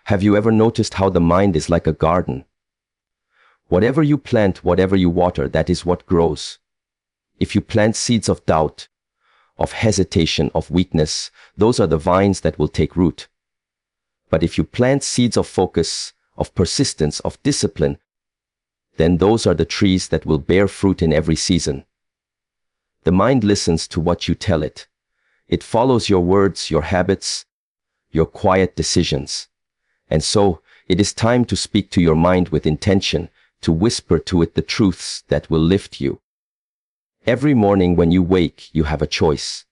Have you ever noticed how the mind is like a garden? Whatever you plant, whatever you water, that is what grows. If you plant seeds of doubt, of hesitation, of weakness, those are the vines that will take root. But if you plant seeds of focus, of persistence, of discipline, then those are the trees that will bear fruit in every season. The mind listens to what you tell it. It follows your words, your habits, your quiet decisions. And so, it is time to speak to your mind with intention, to whisper to it the truths that will lift you. Every morning when you wake, you have a choice.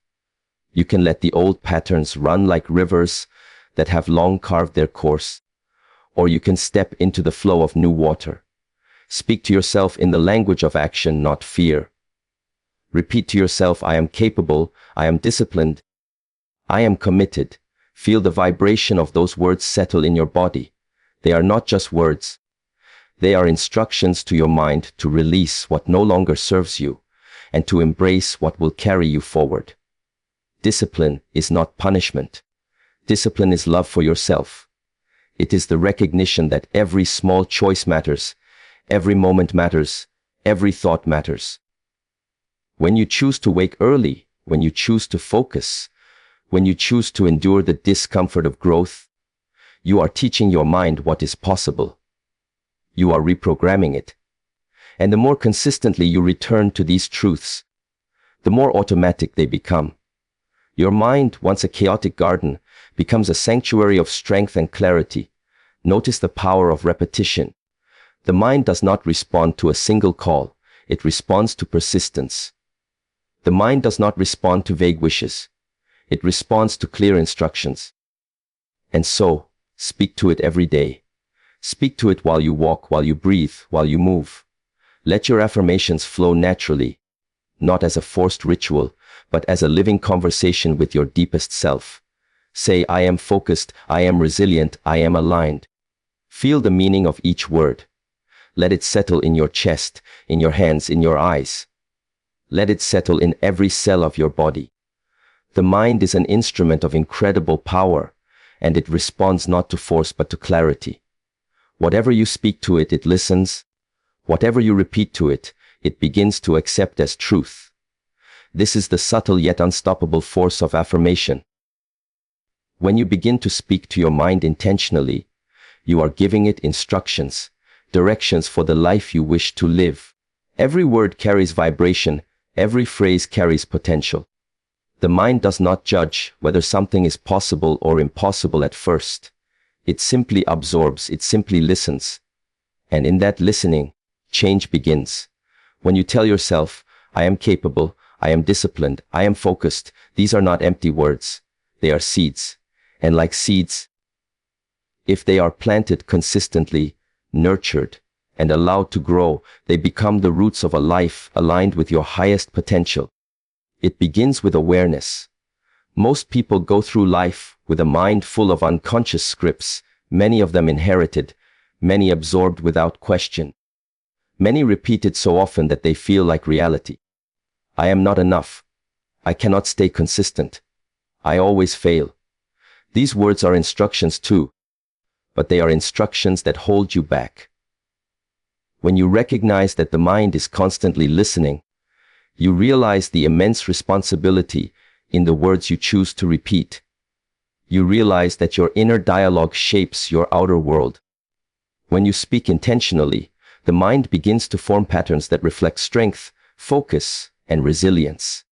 You can let the old patterns run like rivers that have long carved their course, or you can step into the flow of new water. Speak to yourself in the language of action, not fear. Repeat to yourself, I am capable, I am disciplined, I am committed. Feel the vibration of those words settle in your body. They are not just words. They are instructions to your mind to release what no longer serves you and to embrace what will carry you forward. Discipline is not punishment. Discipline is love for yourself. It is the recognition that every small choice matters, every moment matters, every thought matters. When you choose to wake early, when you choose to focus, when you choose to endure the discomfort of growth, you are teaching your mind what is possible. You are reprogramming it. And the more consistently you return to these truths, the more automatic they become. Your mind, once a chaotic garden, becomes a sanctuary of strength and clarity. Notice the power of repetition. The mind does not respond to a single call. It responds to persistence. The mind does not respond to vague wishes. It responds to clear instructions. And so, speak to it every day. Speak to it while you walk, while you breathe, while you move. Let your affirmations flow naturally, not as a forced ritual, but as a living conversation with your deepest self. Say, I am focused, I am resilient, I am aligned. Feel the meaning of each word. Let it settle in your chest, in your hands, in your eyes. Let it settle in every cell of your body. The mind is an instrument of incredible power, and it responds not to force but to clarity. Whatever you speak to it, it listens. Whatever you repeat to it, it begins to accept as truth. This is the subtle yet unstoppable force of affirmation. When you begin to speak to your mind intentionally, you are giving it instructions, directions for the life you wish to live. Every word carries vibration, every phrase carries potential. The mind does not judge whether something is possible or impossible at first. It simply absorbs, it simply listens. And in that listening, change begins. When you tell yourself, I am capable, I am disciplined, I am focused, these are not empty words. They are seeds. And like seeds, if they are planted consistently, nurtured, and allowed to grow, they become the roots of a life aligned with your highest potential. It begins with awareness. Most people go through life with a mind full of unconscious scripts, many of them inherited, many absorbed without question. Many repeated so often that they feel like reality. I am not enough. I cannot stay consistent. I always fail. These words are instructions too, but they are instructions that hold you back. When you recognize that the mind is constantly listening, you realize the immense responsibility in the words you choose to repeat. You realize that your inner dialogue shapes your outer world. When you speak intentionally, the mind begins to form patterns that reflect strength, focus, and resilience.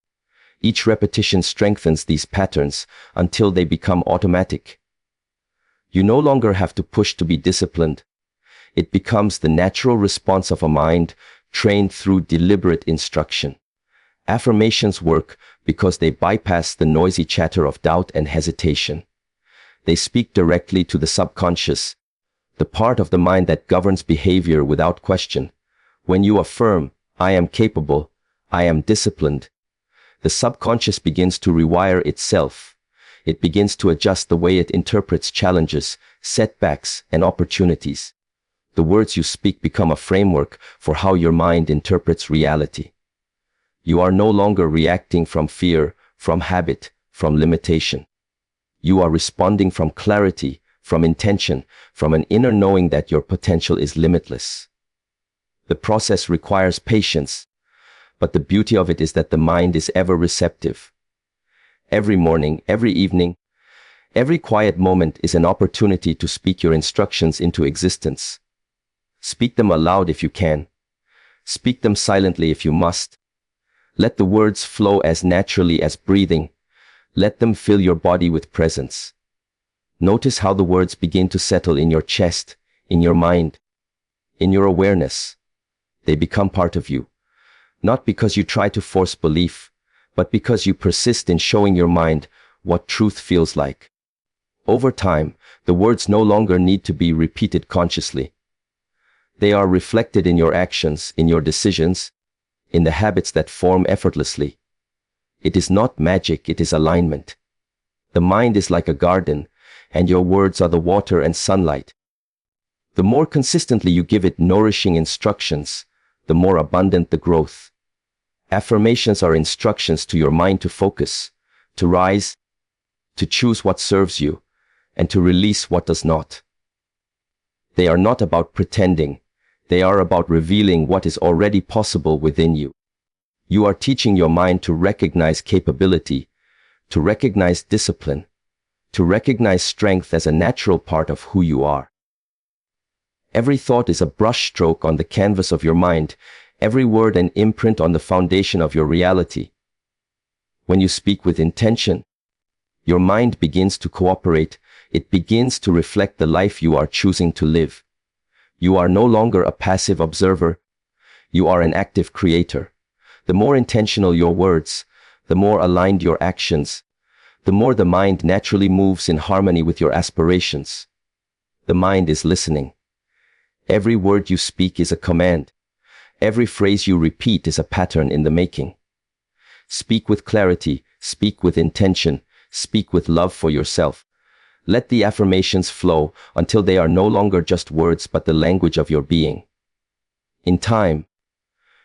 Each repetition strengthens these patterns until they become automatic. You no longer have to push to be disciplined. It becomes the natural response of a mind trained through deliberate instruction. Affirmations work because they bypass the noisy chatter of doubt and hesitation. They speak directly to the subconscious, the part of the mind that governs behavior without question. When you affirm, I am capable, I am disciplined, the subconscious begins to rewire itself. It begins to adjust the way it interprets challenges, setbacks, and opportunities. The words you speak become a framework for how your mind interprets reality. You are no longer reacting from fear, from habit, from limitation. You are responding from clarity, from intention, from an inner knowing that your potential is limitless. The process requires patience, but the beauty of it is that the mind is ever receptive. Every morning, every evening, every quiet moment is an opportunity to speak your instructions into existence. Speak them aloud if you can. Speak them silently if you must. Let the words flow as naturally as breathing. Let them fill your body with presence. Notice how the words begin to settle in your chest, in your mind, in your awareness. They become part of you, not because you try to force belief, but because you persist in showing your mind what truth feels like. Over time, the words no longer need to be repeated consciously. They are reflected in your actions, in your decisions, in the habits that form effortlessly. It is not magic, it is alignment. The mind is like a garden, and your words are the water and sunlight. The more consistently you give it nourishing instructions, the more abundant the growth. Affirmations are instructions to your mind to focus, to rise, to choose what serves you, and to release what does not. They are not about pretending. They are about revealing what is already possible within you. You are teaching your mind to recognize capability, to recognize discipline, to recognize strength as a natural part of who you are. Every thought is a brushstroke on the canvas of your mind, every word an imprint on the foundation of your reality. When you speak with intention, your mind begins to cooperate. It begins to reflect the life you are choosing to live. You are no longer a passive observer. You are an active creator. The more intentional your words, the more aligned your actions, the more the mind naturally moves in harmony with your aspirations. The mind is listening. Every word you speak is a command. Every phrase you repeat is a pattern in the making. Speak with clarity, speak with intention, speak with love for yourself. Let the affirmations flow until they are no longer just words but the language of your being. In time,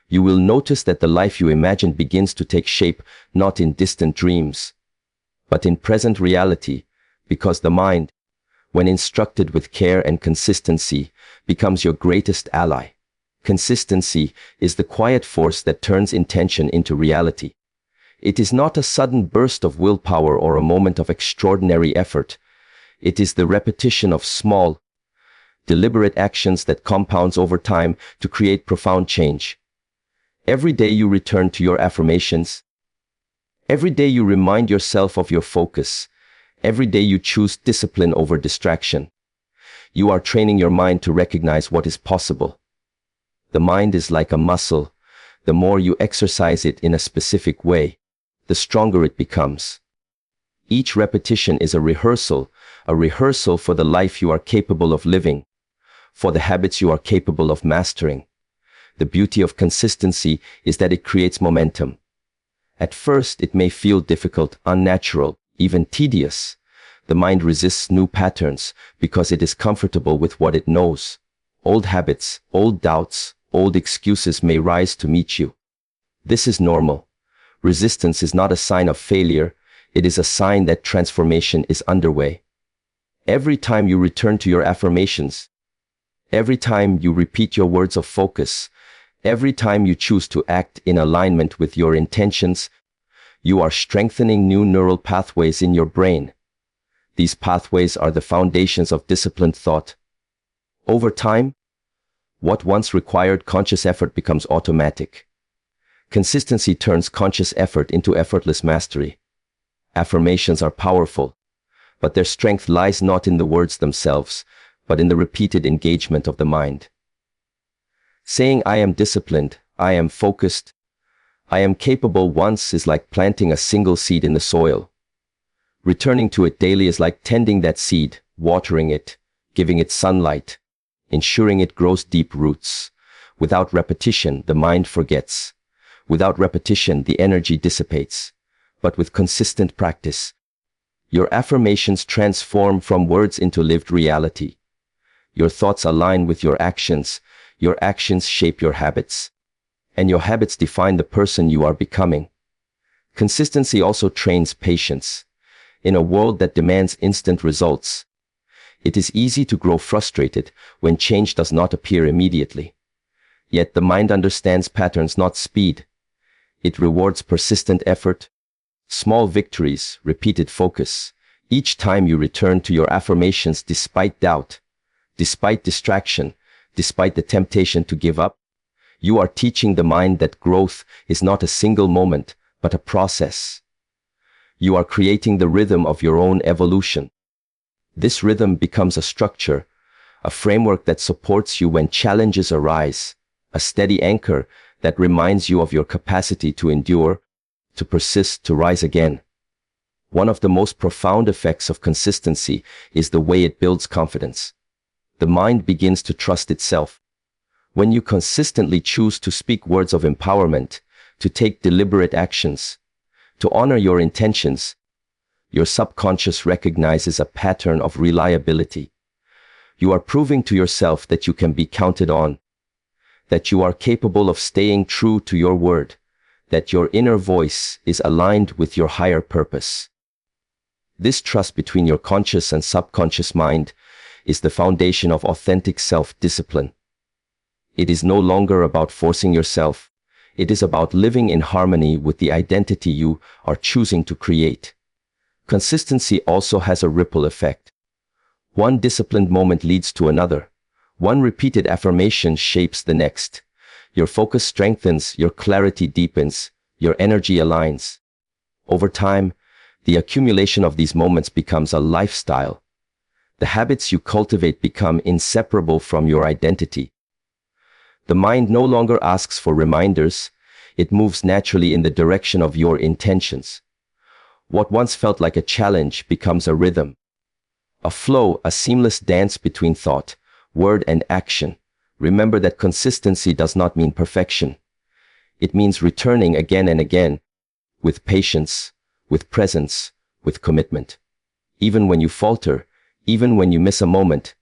you will notice that the life you imagine begins to take shape not in distant dreams, but in present reality, because the mind, when instructed with care and consistency, becomes your greatest ally. Consistency is the quiet force that turns intention into reality. It is not a sudden burst of willpower or a moment of extraordinary effort. It is the repetition of small, deliberate actions that compounds over time to create profound change. Every day you return to your affirmations. Every day you remind yourself of your focus. Every day you choose discipline over distraction. You are training your mind to recognize what is possible. The mind is like a muscle. The more you exercise it in a specific way, the stronger it becomes. Each repetition is a rehearsal for the life you are capable of living, for the habits you are capable of mastering. The beauty of consistency is that it creates momentum. At first, it may feel difficult, unnatural, even tedious. The mind resists new patterns because it is comfortable with what it knows. Old habits, old doubts, old excuses may rise to meet you. This is normal. Resistance is not a sign of failure. It is a sign that transformation is underway. Every time you return to your affirmations, every time you repeat your words of focus, every time you choose to act in alignment with your intentions, you are strengthening new neural pathways in your brain. These pathways are the foundations of disciplined thought. Over time, what once required conscious effort becomes automatic. Consistency turns conscious effort into effortless mastery. Affirmations are powerful, but their strength lies not in the words themselves, but in the repeated engagement of the mind. Saying I am disciplined, I am focused, I am capable once is like planting a single seed in the soil. Returning to it daily is like tending that seed, watering it, giving it sunlight, ensuring it grows deep roots. Without repetition, the mind forgets. Without repetition, the energy dissipates. But with consistent practice, your affirmations transform from words into lived reality. Your thoughts align with your actions shape your habits, and your habits define the person you are becoming. Consistency also trains patience. In a world that demands instant results, It is easy to grow frustrated when change does not appear immediately. Yet the mind understands patterns, not speed. It rewards persistent effort, small victories, repeated focus. Each time you return to your affirmations despite doubt, despite distraction, despite the temptation to give up, you are teaching the mind that growth is not a single moment, but a process. You are creating the rhythm of your own evolution. This rhythm becomes a structure, a framework that supports you when challenges arise, a steady anchor that reminds you of your capacity to endure, to persist, to rise again. One of the most profound effects of consistency is the way it builds confidence. The mind begins to trust itself. When you consistently choose to speak words of empowerment, to take deliberate actions, to honor your intentions, your subconscious recognizes a pattern of reliability. You are proving to yourself that you can be counted on, that you are capable of staying true to your word, that your inner voice is aligned with your higher purpose. This trust between your conscious and subconscious mind is the foundation of authentic self-discipline. It is no longer about forcing yourself. It is about living in harmony with the identity you are choosing to create. Consistency also has a ripple effect. One disciplined moment leads to another. One repeated affirmation shapes the next. Your focus strengthens, your clarity deepens, your energy aligns. Over time, the accumulation of these moments becomes a lifestyle. The habits you cultivate become inseparable from your identity. The mind no longer asks for reminders. It moves naturally in the direction of your intentions. What once felt like a challenge becomes a rhythm, a flow, a seamless dance between thought, word, and action. Remember that consistency does not mean perfection. It means returning again and again, with patience, with presence, with commitment. Even when you falter, even when you miss a moment,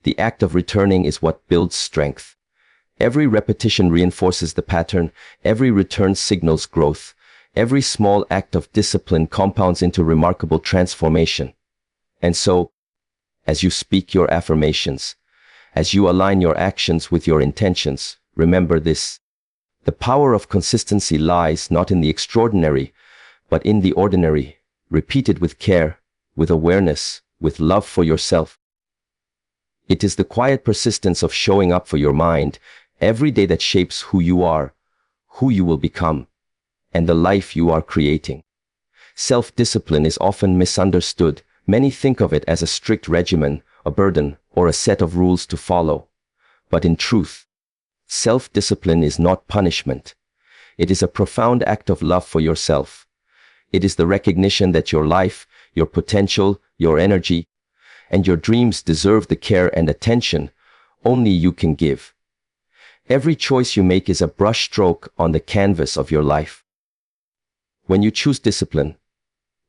the act of returning is what builds strength. Every repetition reinforces the pattern. Every return signals growth. Every small act of discipline compounds into remarkable transformation. And so, as you speak your affirmations, as you align your actions with your intentions, remember this. The power of consistency lies not in the extraordinary, but in the ordinary, repeated with care, with awareness, with love for yourself. It is the quiet persistence of showing up for your mind every day that shapes who you are, who you will become, and the life you are creating. Self-discipline is often misunderstood. Many think of it as a strict regimen, a burden, or a set of rules to follow. But in truth, self-discipline is not punishment. It is a profound act of love for yourself. It is the recognition that your life, your potential, your energy, and your dreams deserve the care and attention only you can give. Every choice you make is a brushstroke on the canvas of your life. When you choose discipline,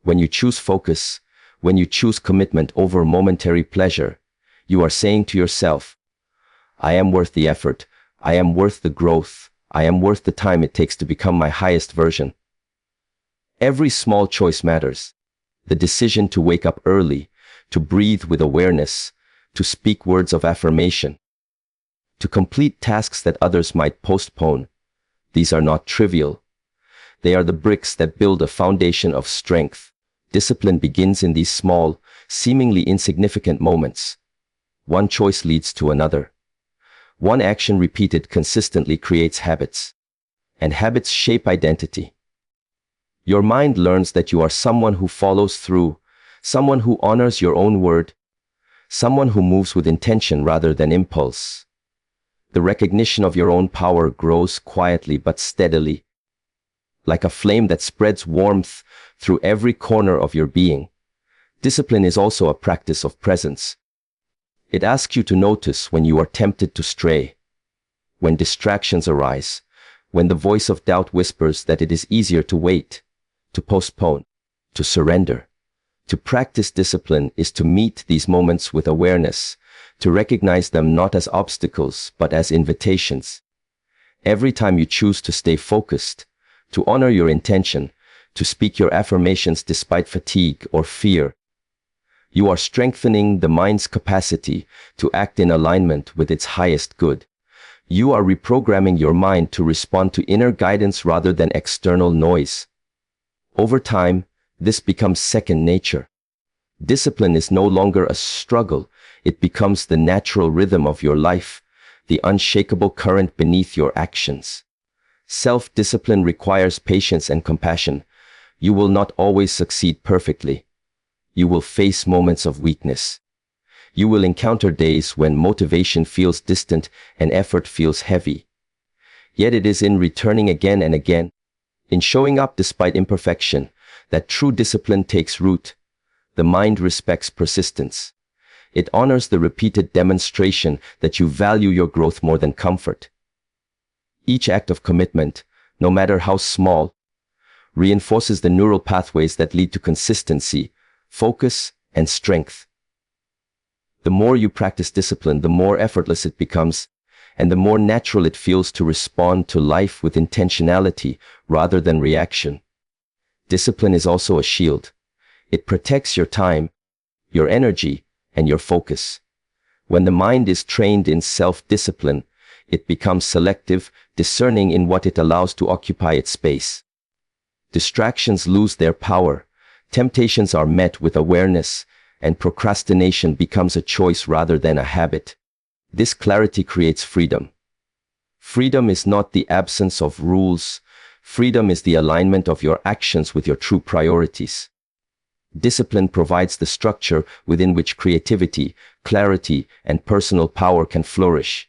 when you choose focus, when you choose commitment over momentary pleasure, you are saying to yourself, I am worth the effort, I am worth the growth, I am worth the time it takes to become my highest version. Every small choice matters. The decision to wake up early, to breathe with awareness, to speak words of affirmation, to complete tasks that others might postpone. These are not trivial. They are the bricks that build a foundation of strength. Discipline begins in these small, seemingly insignificant moments. One choice leads to another. One action repeated consistently creates habits, and habits shape identity. Your mind learns that you are someone who follows through, someone who honors your own word, someone who moves with intention rather than impulse. The recognition of your own power grows quietly but steadily, like a flame that spreads warmth through every corner of your being. Discipline is also a practice of presence. It asks you to notice when you are tempted to stray, when distractions arise, when the voice of doubt whispers that it is easier to wait, to postpone, to surrender. To practice discipline is to meet these moments with awareness, to recognize them not as obstacles but as invitations. Every time you choose to stay focused, to honor your intention, to speak your affirmations despite fatigue or fear, You are strengthening the mind's capacity to act in alignment with its highest good. You are reprogramming your mind to respond to inner guidance rather than external noise. Over time, this becomes second nature. Discipline is no longer a struggle. It becomes the natural rhythm of your life, the unshakable current beneath your actions. Self-discipline requires patience and compassion. You will not always succeed perfectly. You will face moments of weakness. You will encounter days when motivation feels distant and effort feels heavy. Yet it is in returning again and again, in showing up despite imperfection, that true discipline takes root. The mind respects persistence. It honors the repeated demonstration that you value your growth more than comfort. Each act of commitment, no matter how small, reinforces the neural pathways that lead to consistency, focus, and strength. The more you practice discipline, the more effortless it becomes, and the more natural it feels to respond to life with intentionality rather than reaction. Discipline is also a shield. It protects your time, your energy, and your focus. When the mind is trained in self-discipline, it becomes selective, discerning in what it allows to occupy its space. Distractions lose their power, temptations are met with awareness, and procrastination becomes a choice rather than a habit. This clarity creates freedom. Freedom is not the absence of rules. Freedom is the alignment of your actions with your true priorities. Discipline provides the structure within which creativity, clarity, and personal power can flourish.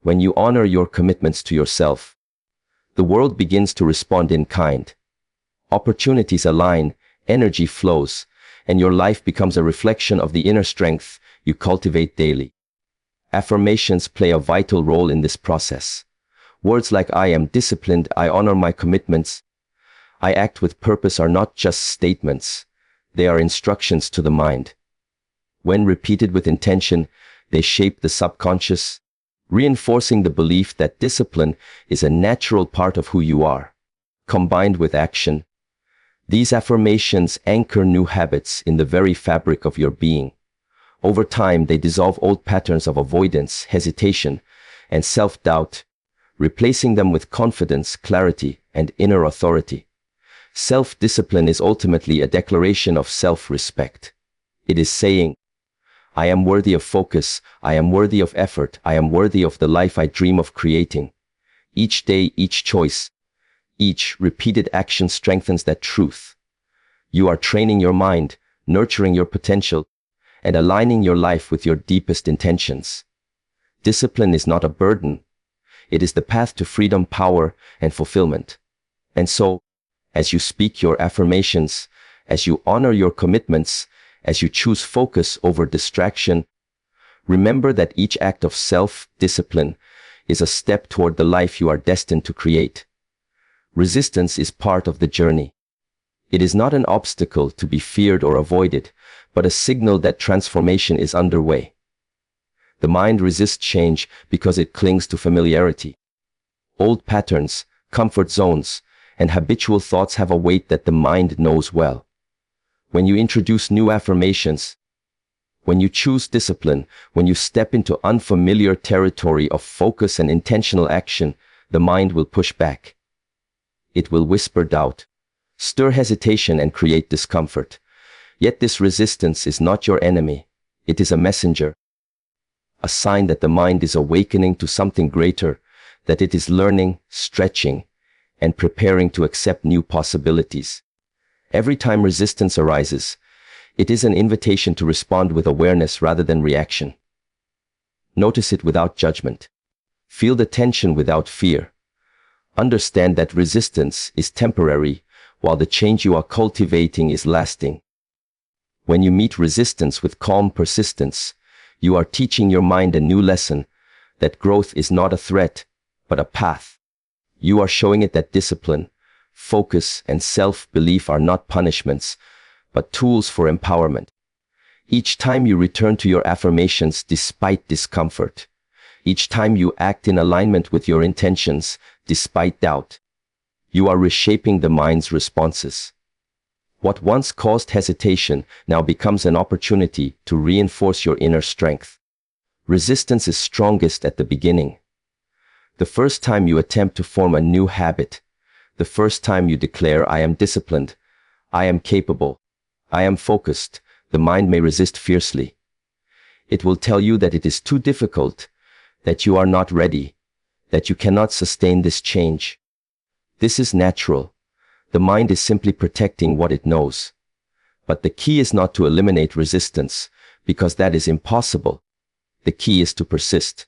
When you honor your commitments to yourself, the world begins to respond in kind. Opportunities align, energy flows, and your life becomes a reflection of the inner strength you cultivate daily. Affirmations play a vital role in this process. Words like "I am disciplined," "I honor my commitments," "I act with purpose" are not just statements. They are instructions to the mind. When repeated with intention, they shape the subconscious, reinforcing the belief that discipline is a natural part of who you are. Combined with action, these affirmations anchor new habits in the very fabric of your being. Over time, they dissolve old patterns of avoidance, hesitation, and self-doubt, replacing them with confidence, clarity, and inner authority. Self-discipline is ultimately a declaration of self-respect. It is saying, "I am worthy of focus, I am worthy of effort, I am worthy of the life I dream of creating." Each day, each choice, each repeated action strengthens that truth. You are training your mind, nurturing your potential, and aligning your life with your deepest intentions. Discipline is not a burden. It is the path to freedom, power, and fulfillment. And so, as you speak your affirmations, as you honor your commitments, as you choose focus over distraction, remember that each act of self-discipline is a step toward the life you are destined to create. Resistance is part of the journey. It is not an obstacle to be feared or avoided, but a signal that transformation is underway. The mind resists change because it clings to familiarity. Old patterns, comfort zones, and habitual thoughts have a weight that the mind knows well. When you introduce new affirmations, when you choose discipline, when you step into unfamiliar territory of focus and intentional action, the mind will push back. It will whisper doubt, stir hesitation, and create discomfort. Yet this resistance is not your enemy. It is a messenger, a sign that the mind is awakening to something greater, that it is learning, stretching, and preparing to accept new possibilities. Every time resistance arises, it is an invitation to respond with awareness rather than reaction. Notice it without judgment. Feel the tension without fear. Understand that resistance is temporary, while the change you are cultivating is lasting. When you meet resistance with calm persistence, you are teaching your mind a new lesson, that growth is not a threat, but a path. You are showing it that discipline, focus, and self-belief are not punishments, but tools for empowerment. Each time you return to your affirmations despite discomfort, each time you act in alignment with your intentions despite doubt, you are reshaping the mind's responses. What once caused hesitation now becomes an opportunity to reinforce your inner strength. Resistance is strongest at the beginning. The first time you attempt to form a new habit, the first time you declare, I am disciplined, I am capable, I am focused, the mind may resist fiercely. It will tell you that it is too difficult, that you are not ready, that you cannot sustain this change. This is natural. The mind is simply protecting what it knows. But the key is not to eliminate resistance, because that is impossible. The key is to persist,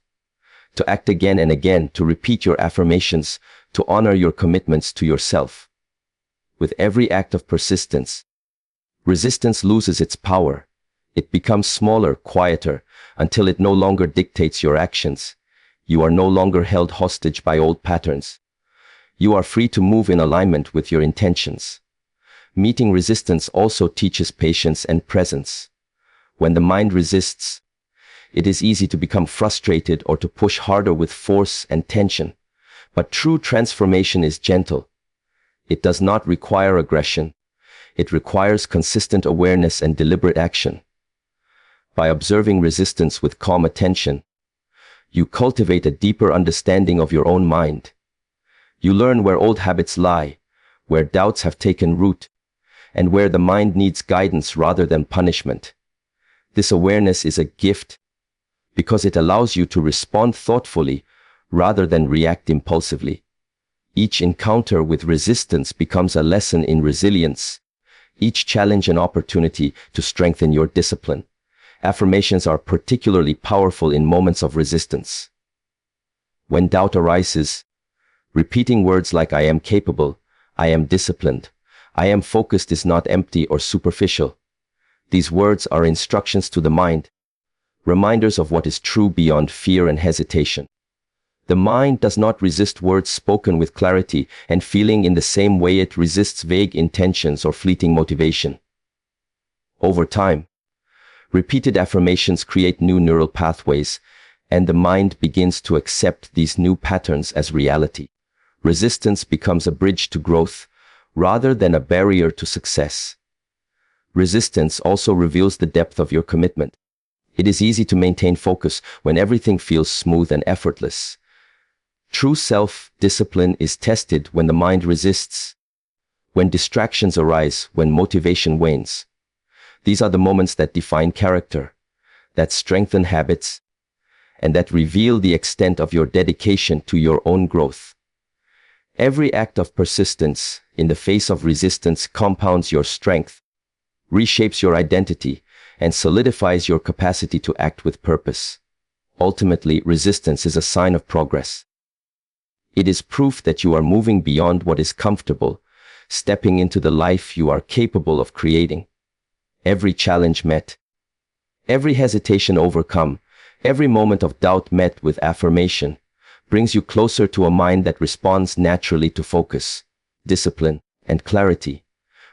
to act again and again, to repeat your affirmations, to honor your commitments to yourself. With every act of persistence, resistance loses its power. It becomes smaller, quieter, until it no longer dictates your actions. You are no longer held hostage by old patterns. You are free to move in alignment with your intentions. Meeting resistance also teaches patience and presence. When the mind resists, it is easy to become frustrated or to push harder with force and tension. But true transformation is gentle. It does not require aggression. It requires consistent awareness and deliberate action. By observing resistance with calm attention, you cultivate a deeper understanding of your own mind. You learn where old habits lie, where doubts have taken root, and where the mind needs guidance rather than punishment. This awareness is a gift because it allows you to respond thoughtfully rather than react impulsively. Each encounter with resistance becomes a lesson in resilience, each challenge an opportunity to strengthen your discipline. Affirmations are particularly powerful in moments of resistance. When doubt arises, repeating words like I am capable, I am disciplined, I am focused is not empty or superficial. These words are instructions to the mind, reminders of what is true beyond fear and hesitation. The mind does not resist words spoken with clarity and feeling in the same way it resists vague intentions or fleeting motivation. Over time, repeated affirmations create new neural pathways, and the mind begins to accept these new patterns as reality. Resistance becomes a bridge to growth rather than a barrier to success. Resistance also reveals the depth of your commitment. It is easy to maintain focus when everything feels smooth and effortless. True self-discipline is tested when the mind resists, when distractions arise, when motivation wanes. These are the moments that define character, that strengthen habits, and that reveal the extent of your dedication to your own growth. Every act of persistence in the face of resistance compounds your strength, reshapes your identity, and solidifies your capacity to act with purpose. Ultimately, resistance is a sign of progress. It is proof that you are moving beyond what is comfortable, stepping into the life you are capable of creating. Every challenge met, every hesitation overcome, every moment of doubt met with affirmation brings you closer to a mind that responds naturally to focus, discipline, and clarity.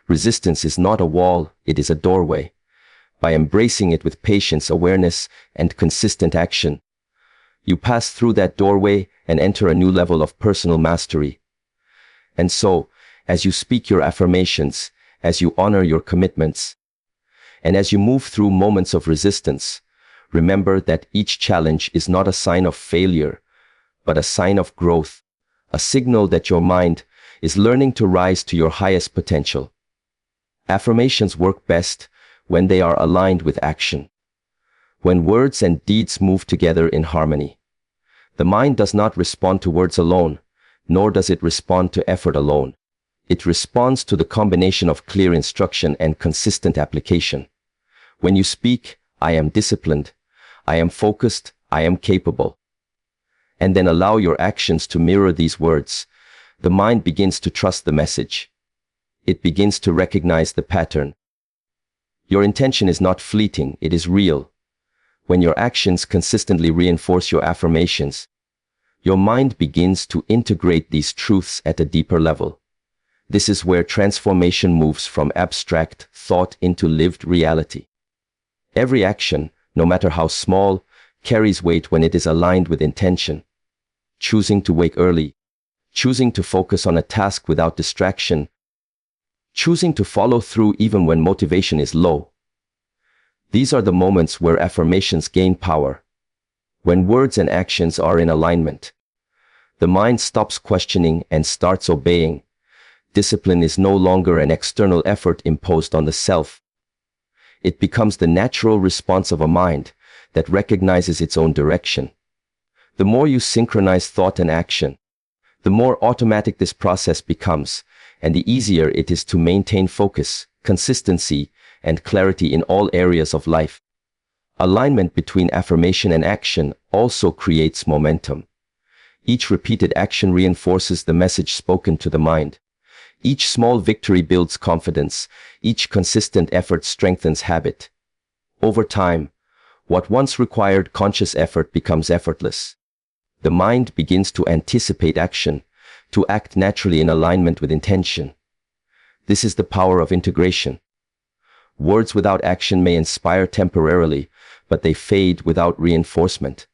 Resistance is not a wall, it is a doorway. By embracing it with patience, awareness, and consistent action, you pass through that doorway and enter a new level of personal mastery. And so, as you speak your affirmations, as you honor your commitments, and as you move through moments of resistance, remember that each challenge is not a sign of failure, but a sign of growth, a signal that your mind is learning to rise to your highest potential. Affirmations work best when they are aligned with action, when words and deeds move together in harmony. The mind does not respond to words alone, nor does it respond to effort alone. It responds to the combination of clear instruction and consistent application. When you speak, I am disciplined, I am focused, I am capable, and then allow your actions to mirror these words, the mind begins to trust the message. It begins to recognize the pattern. Your intention is not fleeting, it is real. When your actions consistently reinforce your affirmations, your mind begins to integrate these truths at a deeper level. This is where transformation moves from abstract thought into lived reality. Every action, no matter how small, carries weight when it is aligned with intention. Choosing to wake early, choosing to focus on a task without distraction, choosing to follow through even when motivation is low. These are the moments where affirmations gain power. When words and actions are in alignment, the mind stops questioning and starts obeying. Discipline is no longer an external effort imposed on the self. It becomes the natural response of a mind that recognizes its own direction. The more you synchronize thought and action, the more automatic this process becomes, and the easier it is to maintain focus, consistency, and clarity in all areas of life. Alignment between affirmation and action also creates momentum. Each repeated action reinforces the message spoken to the mind. Each small victory builds confidence. Each consistent effort strengthens habit. Over time, what once required conscious effort becomes effortless. The mind begins to anticipate action, to act naturally in alignment with intention. This is the power of integration. Words without action may inspire temporarily, but they fade without reinforcement.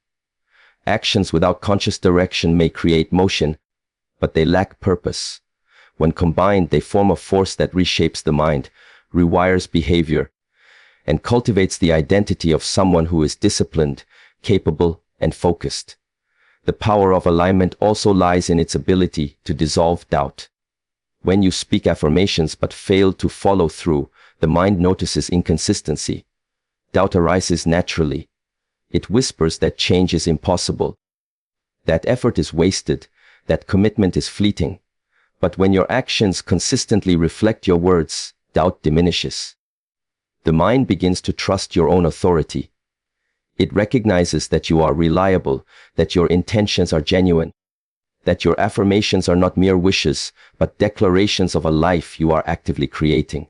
Actions without conscious direction may create motion, but they lack purpose. When combined, they form a force that reshapes the mind, rewires behavior, and cultivates the identity of someone who is disciplined, capable, and focused. The power of alignment also lies in its ability to dissolve doubt. When you speak affirmations but fail to follow through, the mind notices inconsistency. Doubt arises naturally. It whispers that change is impossible, that effort is wasted, that commitment is fleeting. But when your actions consistently reflect your words, doubt diminishes. The mind begins to trust your own authority. It recognizes that you are reliable, that your intentions are genuine, that your affirmations are not mere wishes, but declarations of a life you are actively creating.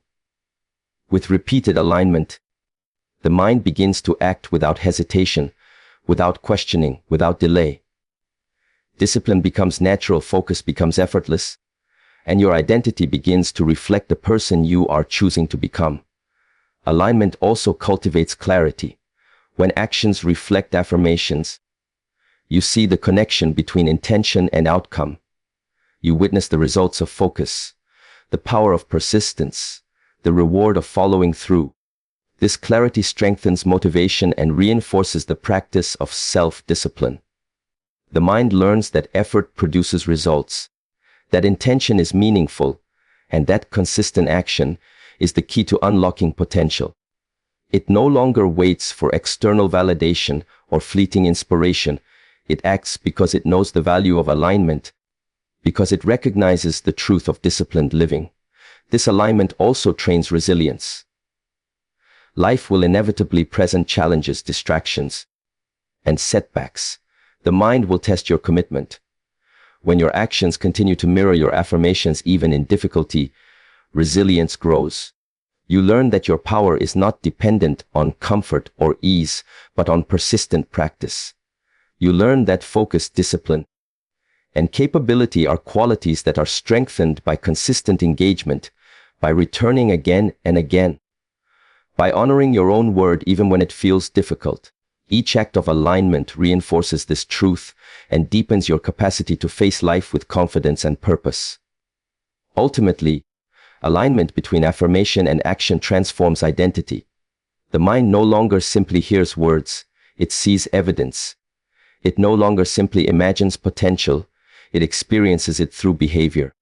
With repeated alignment, the mind begins to act without hesitation, without questioning, without delay. Discipline becomes natural, focus becomes effortless, and your identity begins to reflect the person you are choosing to become. Alignment also cultivates clarity. When actions reflect affirmations, you see the connection between intention and outcome. You witness the results of focus, the power of persistence, the reward of following through. This clarity strengthens motivation and reinforces the practice of self-discipline. The mind learns that effort produces results, that intention is meaningful, and that consistent action is the key to unlocking potential. It no longer waits for external validation or fleeting inspiration. It acts because it knows the value of alignment, because it recognizes the truth of disciplined living. This alignment also trains resilience. Life will inevitably present challenges, distractions, and setbacks. The mind will test your commitment. When your actions continue to mirror your affirmations even in difficulty, resilience grows. You learn that your power is not dependent on comfort or ease, but on persistent practice. You learn that focus, discipline, and capability are qualities that are strengthened by consistent engagement, by returning again and again, by honoring your own word even when it feels difficult. Each act of alignment reinforces this truth and deepens your capacity to face life with confidence and purpose. Ultimately, alignment between affirmation and action transforms identity. The mind no longer simply hears words, it sees evidence. It no longer simply imagines potential, it experiences it through behavior.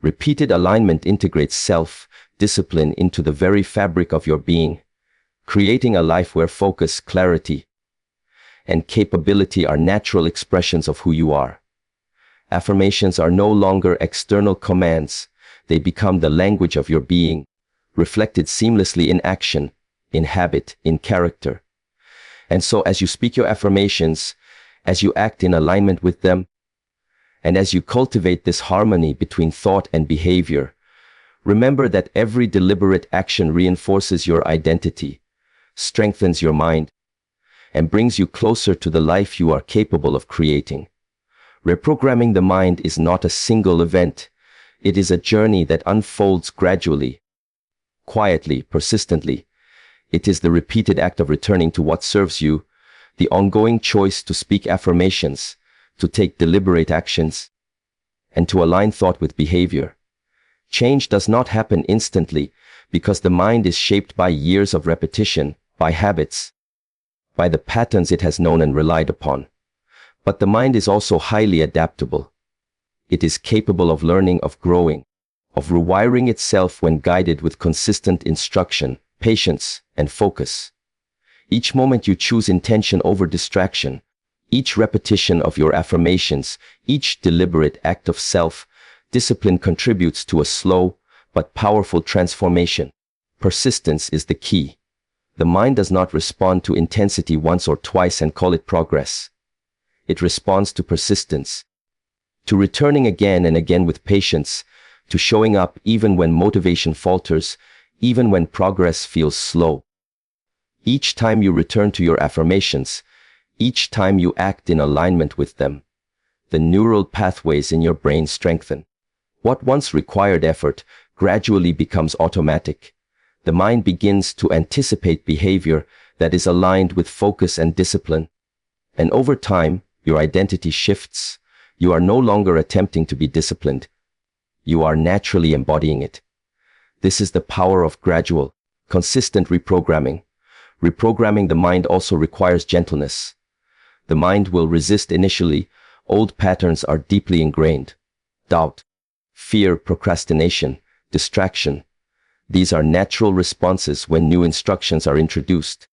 Repeated alignment integrates self-discipline into the very fabric of your being, creating a life where focus, clarity, and capability are natural expressions of who you are. Affirmations are no longer external commands. They become the language of your being, reflected seamlessly in action, in habit, in character. And so as you speak your affirmations, as you act in alignment with them, and as you cultivate this harmony between thought and behavior, remember that every deliberate action reinforces your identity, strengthens your mind, and brings you closer to the life you are capable of creating. Reprogramming the mind is not a single event. It is a journey that unfolds gradually, quietly, persistently. It is the repeated act of returning to what serves you, the ongoing choice to speak affirmations, to take deliberate actions, and to align thought with behavior. Change does not happen instantly because the mind is shaped by years of repetition, by habits, by the patterns it has known and relied upon. But the mind is also highly adaptable. It is capable of learning, of growing, of rewiring itself when guided with consistent instruction, patience, and focus. Each moment you choose intention over distraction, each repetition of your affirmations, each deliberate act of self-discipline contributes to a slow but powerful transformation. Persistence is the key. The mind does not respond to intensity once or twice and call it progress. It responds to persistence, to returning again and again with patience, to showing up even when motivation falters, even when progress feels slow. Each time you return to your affirmations, each time you act in alignment with them, the neural pathways in your brain strengthen. What once required effort gradually becomes automatic. The mind begins to anticipate behavior that is aligned with focus and discipline. And over time, your identity shifts. You are no longer attempting to be disciplined. You are naturally embodying it. This is the power of gradual, consistent reprogramming. Reprogramming the mind also requires gentleness. The mind will resist initially. Old patterns are deeply ingrained. Doubt, fear, procrastination, distraction. These are natural responses when new instructions are introduced.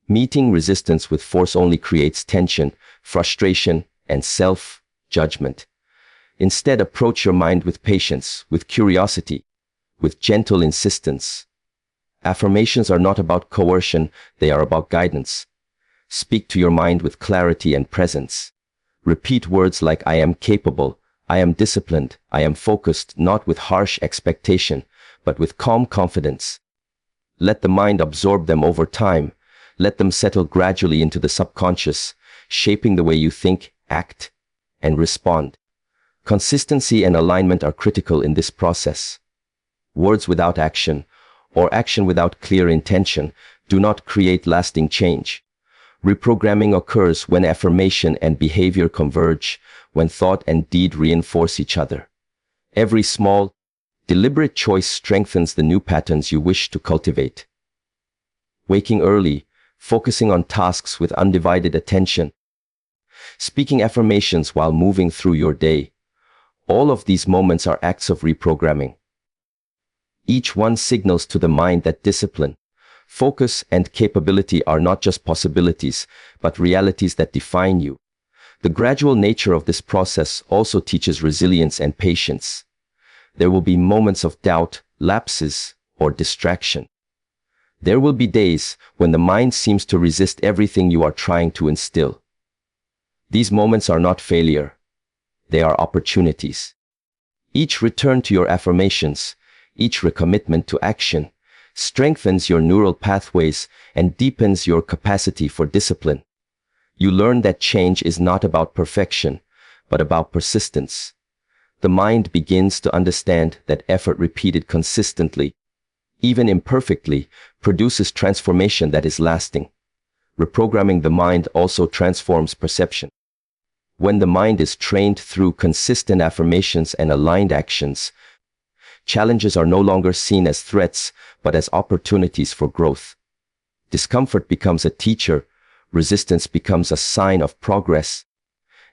Meeting resistance with force only creates tension, frustration, and self-judgment. Instead, approach your mind with patience, with curiosity, with gentle insistence. Affirmations are not about coercion, they are about guidance. Speak to your mind with clarity and presence. Repeat words like I am capable, I am disciplined, I am focused, not with harsh expectation, but with calm confidence. Let the mind absorb them over time. Let them settle gradually into the subconscious, shaping the way you think, act, and respond. Consistency and alignment are critical in this process. Words without action, or action without clear intention, do not create lasting change. Reprogramming occurs when affirmation and behavior converge, when thought and deed reinforce each other. Every small, deliberate choice strengthens the new patterns you wish to cultivate. Waking early, focusing on tasks with undivided attention, speaking affirmations while moving through your day. All of these moments are acts of reprogramming. Each one signals to the mind that discipline, focus, and capability are not just possibilities, but realities that define you. The gradual nature of this process also teaches resilience and patience. There will be moments of doubt, lapses, or distraction. There will be days when the mind seems to resist everything you are trying to instill. These moments are not failure. They are opportunities. Each return to your affirmations, each recommitment to action, strengthens your neural pathways and deepens your capacity for discipline. You learn that change is not about perfection, but about persistence. The mind begins to understand that effort repeated consistently, even imperfectly, produces transformation that is lasting. Reprogramming the mind also transforms perception. When the mind is trained through consistent affirmations and aligned actions, challenges are no longer seen as threats, but as opportunities for growth. Discomfort becomes a teacher, resistance becomes a sign of progress,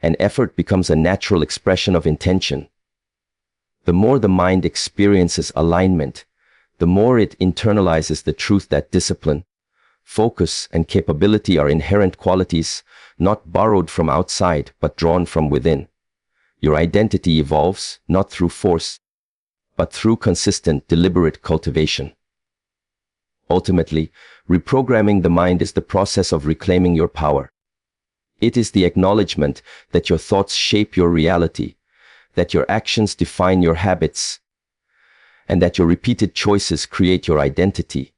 and effort becomes a natural expression of intention. The more the mind experiences alignment, the more it internalizes the truth that discipline, focus, and capability are inherent qualities, not borrowed from outside, but drawn from within. Your identity evolves, not through force, but through consistent, deliberate cultivation. Ultimately, reprogramming the mind is the process of reclaiming your power. It is the acknowledgement that your thoughts shape your reality, that your actions define your habits, and that your repeated choices create your identity.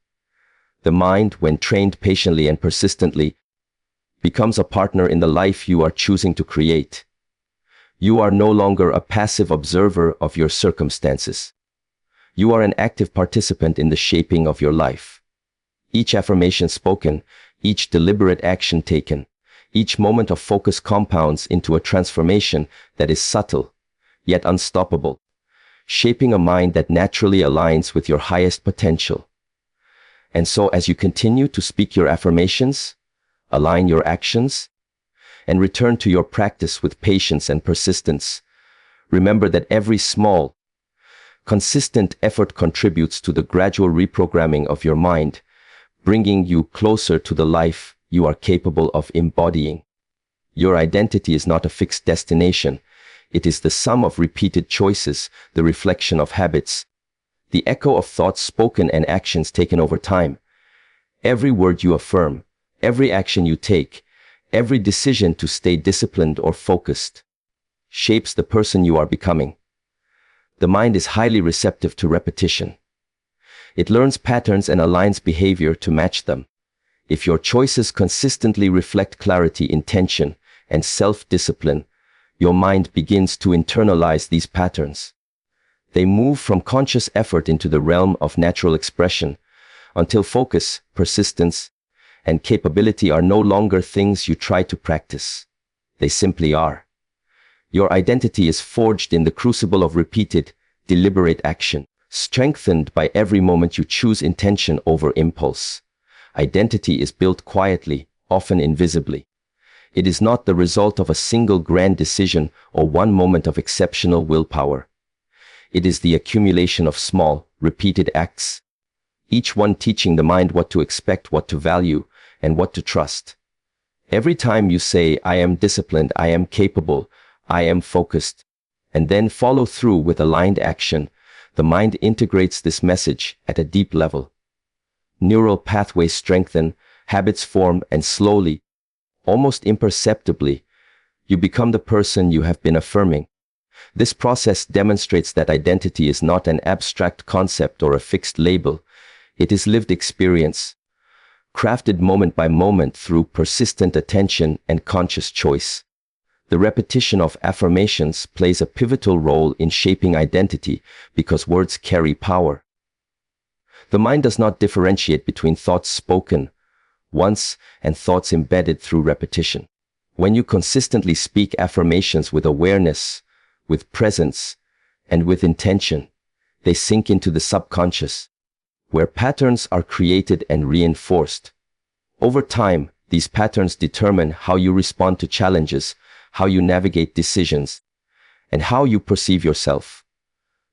The mind, when trained patiently and persistently, becomes a partner in the life you are choosing to create. You are no longer a passive observer of your circumstances. You are an active participant in the shaping of your life. Each affirmation spoken, each deliberate action taken, each moment of focus compounds into a transformation that is subtle, yet unstoppable, shaping a mind that naturally aligns with your highest potential. And so as you continue to speak your affirmations, align your actions, and return to your practice with patience and persistence, remember that every small, consistent effort contributes to the gradual reprogramming of your mind, bringing you closer to the life you are capable of embodying. Your identity is not a fixed destination. It is the sum of repeated choices, the reflection of habits, the echo of thoughts spoken and actions taken over time. Every word you affirm, every action you take, every decision to stay disciplined or focused, shapes the person you are becoming. The mind is highly receptive to repetition. It learns patterns and aligns behavior to match them. If your choices consistently reflect clarity, intention, and self-discipline, your mind begins to internalize these patterns. They move from conscious effort into the realm of natural expression, until focus, persistence, and capability are no longer things you try to practice. They simply are. Your identity is forged in the crucible of repeated, deliberate action, strengthened by every moment you choose intention over impulse. Identity is built quietly, often invisibly. It is not the result of a single grand decision or one moment of exceptional willpower. It is the accumulation of small, repeated acts, each one teaching the mind what to expect, what to value, and what to trust. Every time you say, "I am disciplined, I am capable, I am focused," and then follow through with aligned action, the mind integrates this message at a deep level. Neural pathways strengthen, habits form, and slowly, almost imperceptibly, you become the person you have been affirming. This process demonstrates that identity is not an abstract concept or a fixed label. It is lived experience, crafted moment by moment through persistent attention and conscious choice. The repetition of affirmations plays a pivotal role in shaping identity because words carry power. The mind does not differentiate between thoughts spoken once and thoughts embedded through repetition. When you consistently speak affirmations with awareness, with presence, and with intention, they sink into the subconscious, where patterns are created and reinforced. Over time, these patterns determine how you respond to challenges, how you navigate decisions, and how you perceive yourself.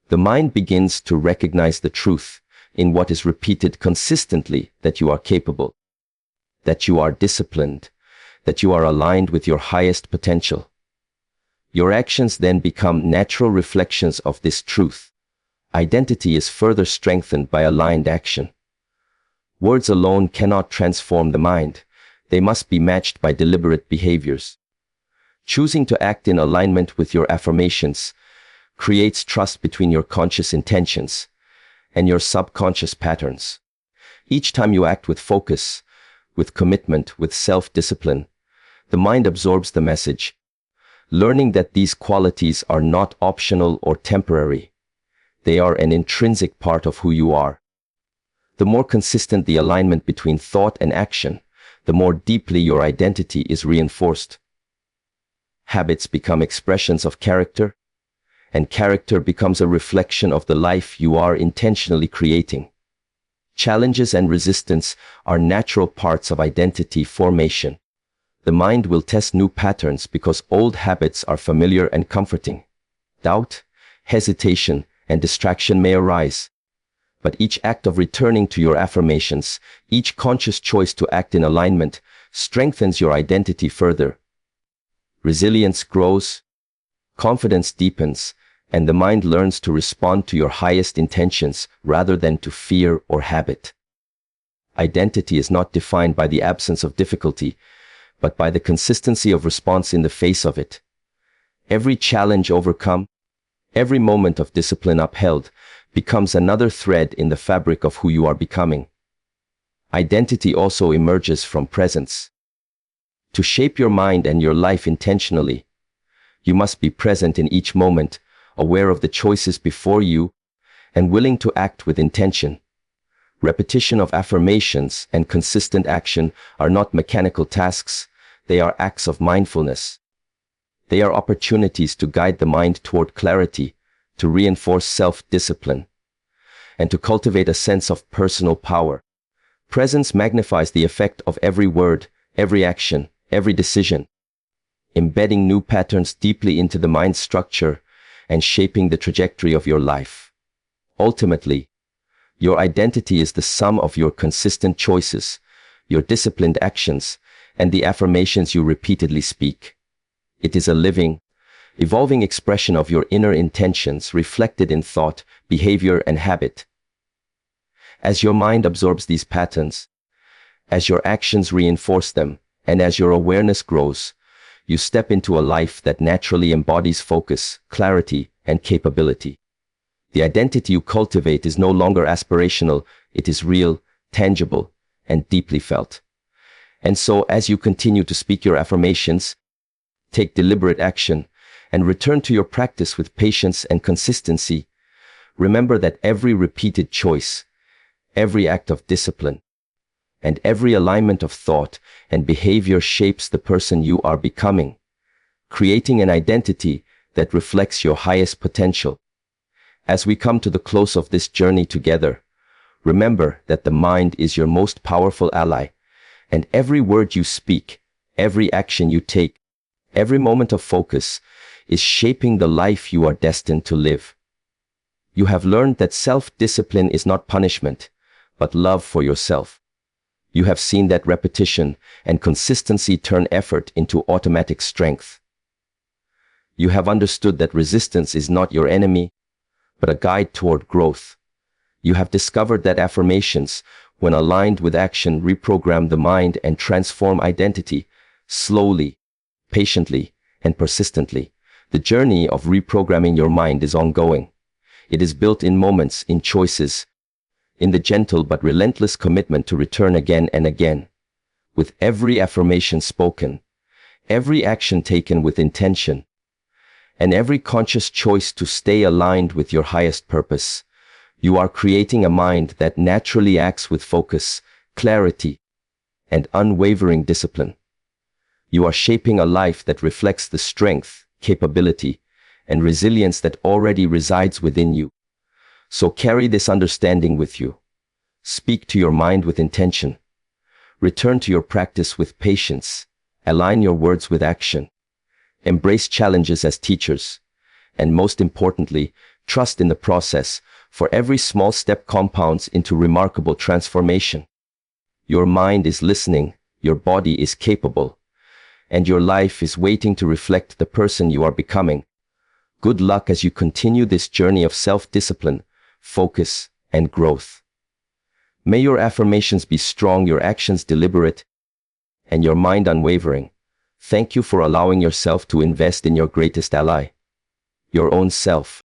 The mind begins to recognize the truth in what is repeated consistently, that you are capable, that you are disciplined, that you are aligned with your highest potential. Your actions then become natural reflections of this truth. Identity is further strengthened by aligned action. Words alone cannot transform the mind. They must be matched by deliberate behaviors. Choosing to act in alignment with your affirmations creates trust between your conscious intentions and your subconscious patterns. Each time you act with focus, with commitment, with self-discipline, the mind absorbs the message, learning that these qualities are not optional or temporary. They are an intrinsic part of who you are. The more consistent the alignment between thought and action, the more deeply your identity is reinforced. Habits become expressions of character, and character becomes a reflection of the life you are intentionally creating. Challenges and resistance are natural parts of identity formation. The mind will test new patterns because old habits are familiar and comforting. Doubt, hesitation, and distraction may arise. But each act of returning to your affirmations, each conscious choice to act in alignment, strengthens your identity further. Resilience grows, confidence deepens, and the mind learns to respond to your highest intentions rather than to fear or habit. Identity is not defined by the absence of difficulty, but by the consistency of response in the face of it. Every challenge overcome, every moment of discipline upheld, becomes another thread in the fabric of who you are becoming. Identity also emerges from presence. To shape your mind and your life intentionally, you must be present in each moment, aware of the choices before you, and willing to act with intention. Repetition of affirmations and consistent action are not mechanical tasks, they are acts of mindfulness. They are opportunities to guide the mind toward clarity, to reinforce self-discipline, and to cultivate a sense of personal power. Presence magnifies the effect of every word, every action, every decision, embedding new patterns deeply into the mind's structure and shaping the trajectory of your life. Ultimately, your identity is the sum of your consistent choices, your disciplined actions, and the affirmations you repeatedly speak. It is a living, evolving expression of your inner intentions reflected in thought, behavior, and habit. As your mind absorbs these patterns, as your actions reinforce them, and as your awareness grows, you step into a life that naturally embodies focus, clarity, and capability. The identity you cultivate is no longer aspirational, it is real, tangible, and deeply felt. And so, as you continue to speak your affirmations, take deliberate action, and return to your practice with patience and consistency, remember that every repeated choice, every act of discipline, and every alignment of thought and behavior shapes the person you are becoming, creating an identity that reflects your highest potential. As we come to the close of this journey together, remember that the mind is your most powerful ally, and every word you speak, every action you take, every moment of focus is shaping the life you are destined to live. You have learned that self-discipline is not punishment, but love for yourself. You have seen that repetition and consistency turn effort into automatic strength. You have understood that resistance is not your enemy, but a guide toward growth. You have discovered that affirmations, when aligned with action, reprogram the mind and transform identity, slowly, patiently, and persistently. The journey of reprogramming your mind is ongoing. It is built in moments, in choices, in the gentle but relentless commitment to return again and again. With every affirmation spoken, every action taken with intention, and every conscious choice to stay aligned with your highest purpose, you are creating a mind that naturally acts with focus, clarity, and unwavering discipline. You are shaping a life that reflects the strength, capability, and resilience that already resides within you. So carry this understanding with you. Speak to your mind with intention. Return to your practice with patience. Align your words with action. Embrace challenges as teachers. And most importantly, trust in the process, for every small step compounds into remarkable transformation. Your mind is listening, your body is capable, and your life is waiting to reflect the person you are becoming. Good luck as you continue this journey of self-discipline, focus, and growth. May your affirmations be strong, your actions deliberate, and your mind unwavering. Thank you for allowing yourself to invest in your greatest ally, your own self.